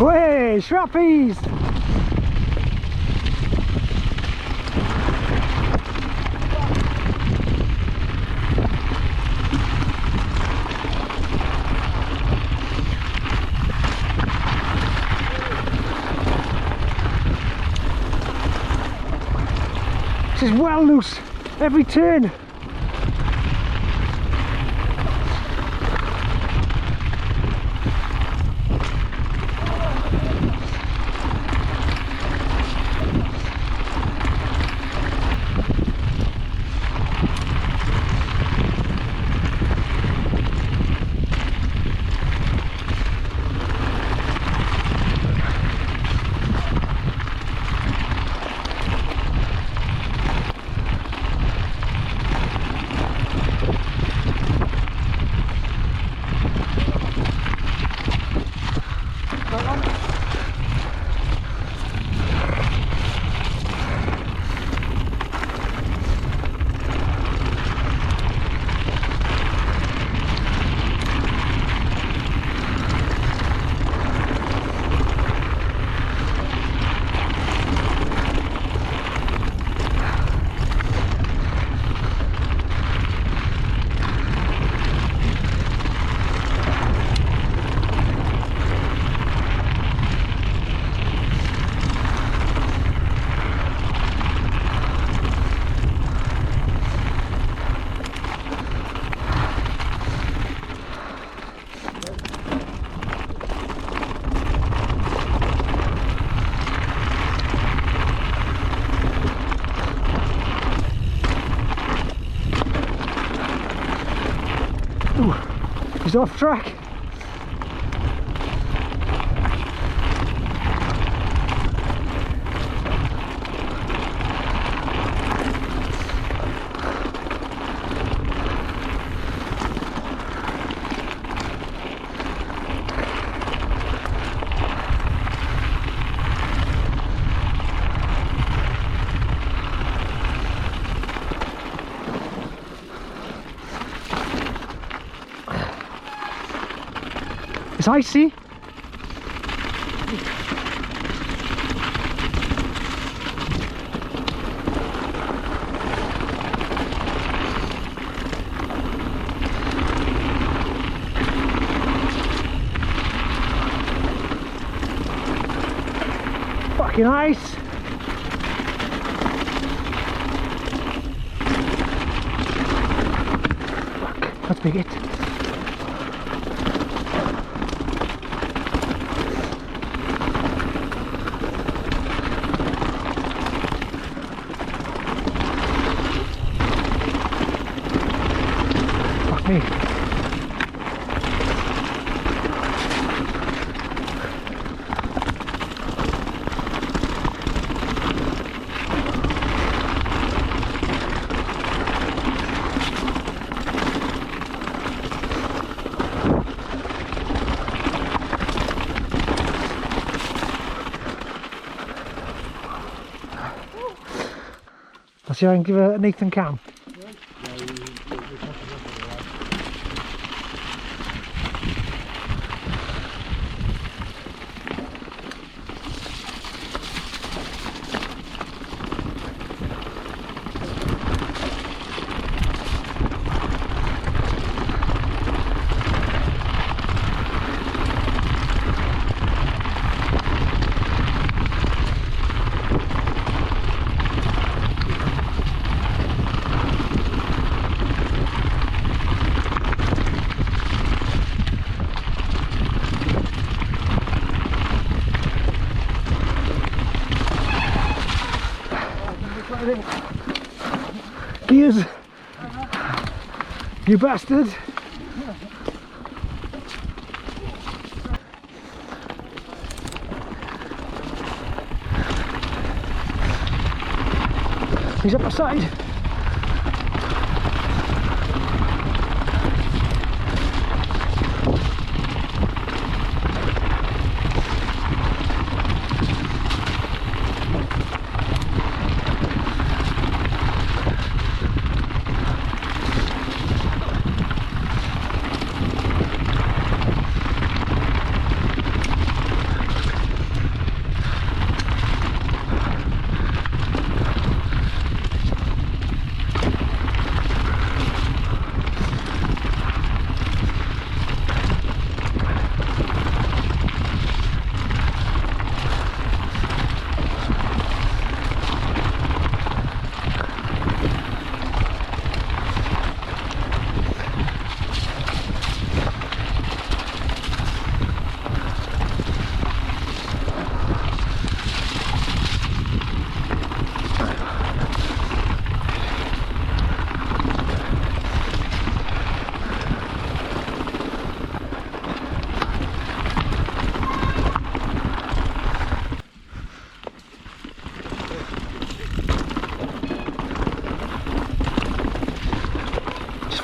Way, shrappies! This is well loose, every turn. He's off track. It's icy. Fucking ice. Fuck, that's big hit. Me. I'll see if I can give a Nathan Cam. Gears, you bastard. He's up the side.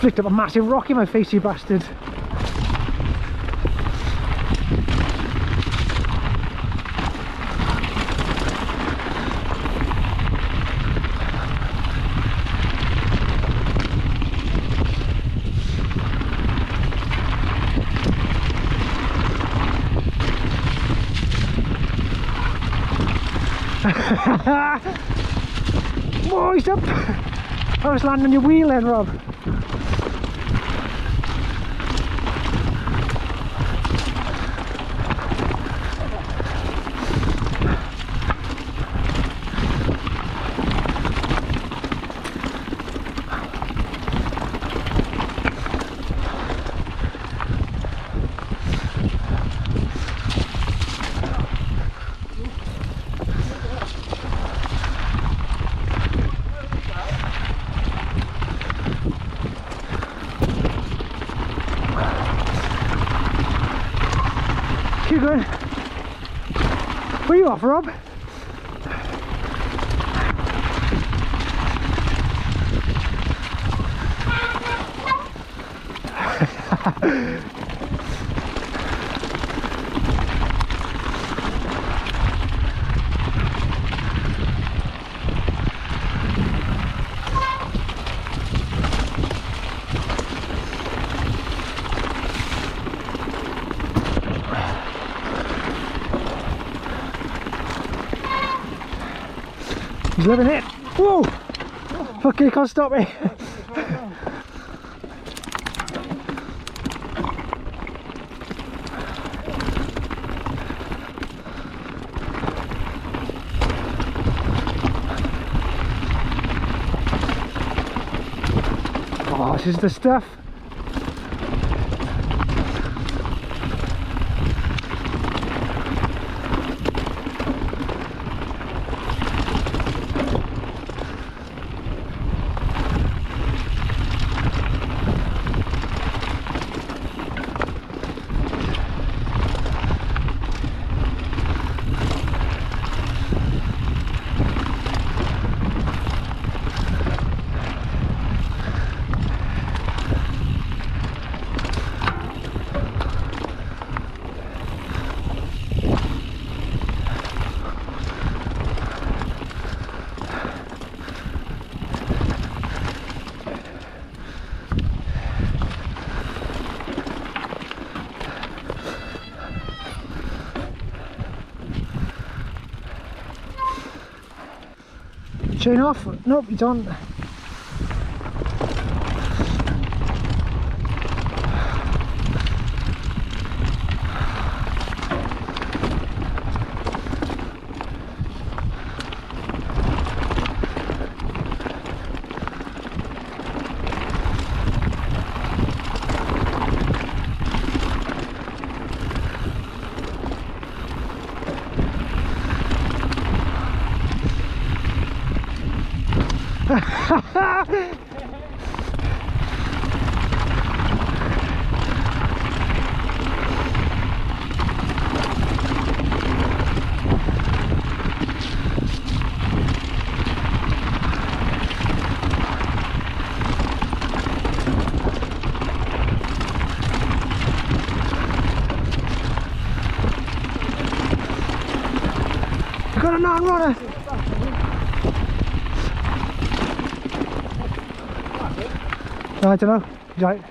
flicked up a massive rock in my face, you bastard. Oh, he's up! I was landing on your wheel then, Rob. Keep going. Where are you off, Rob? He's living it. Whoa! Fuck, you can't stop me. Oh, this is the stuff. Chain off? Nope, it's on. Got a non-runner. I don't know. Right.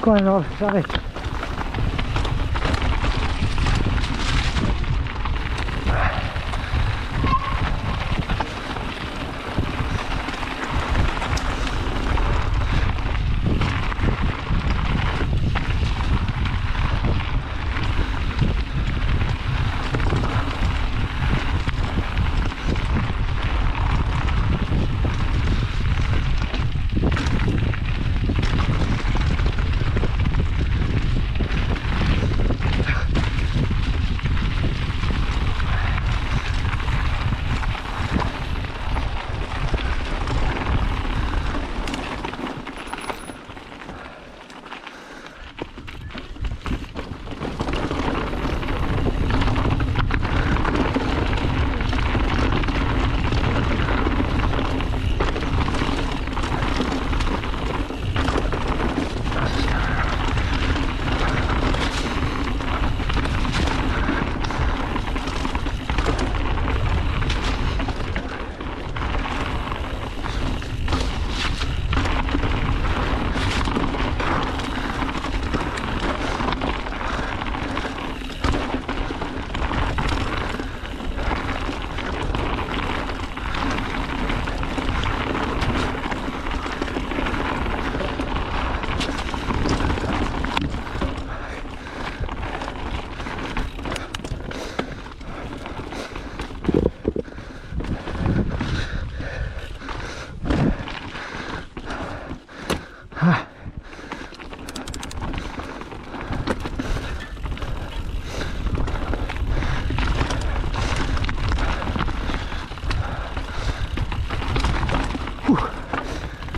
Go on, Rob, is that it?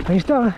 Nice down.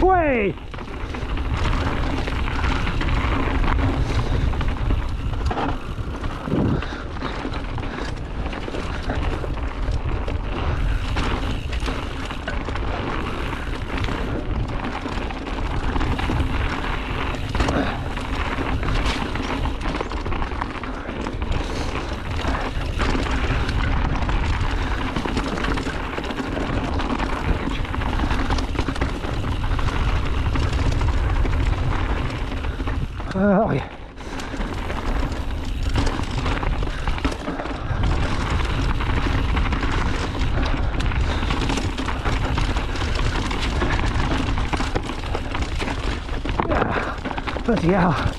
Way! Oh yeah. Bloody hell.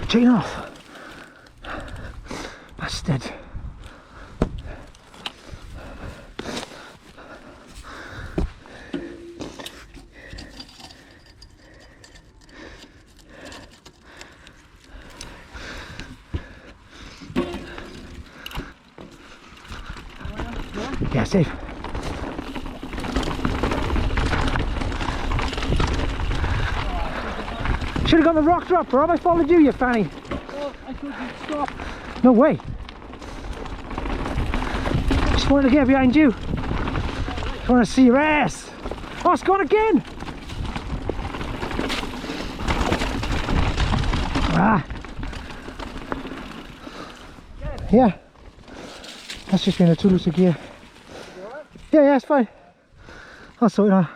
Chain off. Bastard. Yeah, safe. Should have gone the rock drop, Rob. I followed you, you fanny. Oh, I thought you'd stop. No way. Just wanted to get behind you. Just want to see your ass. Oh, it's gone again. Ah. Yeah. That's just been a too loose of gear. Yeah, it's fine. I'll sort it out.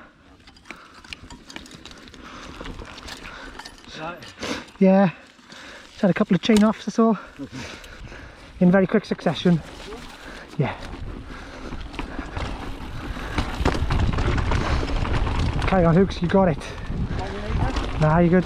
Yeah, just had a couple of chain offs, that's all. In very quick succession. Yeah. Carry on, Hooks, you got it. Nah, you good.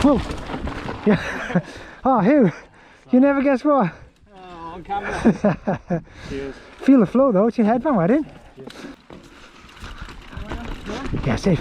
Whoa! Yeah. Oh, Hugh, you never guess what? Oh, on camera. Cheers. Feel the flow though, it's your headband, I didn't? Yeah, safe.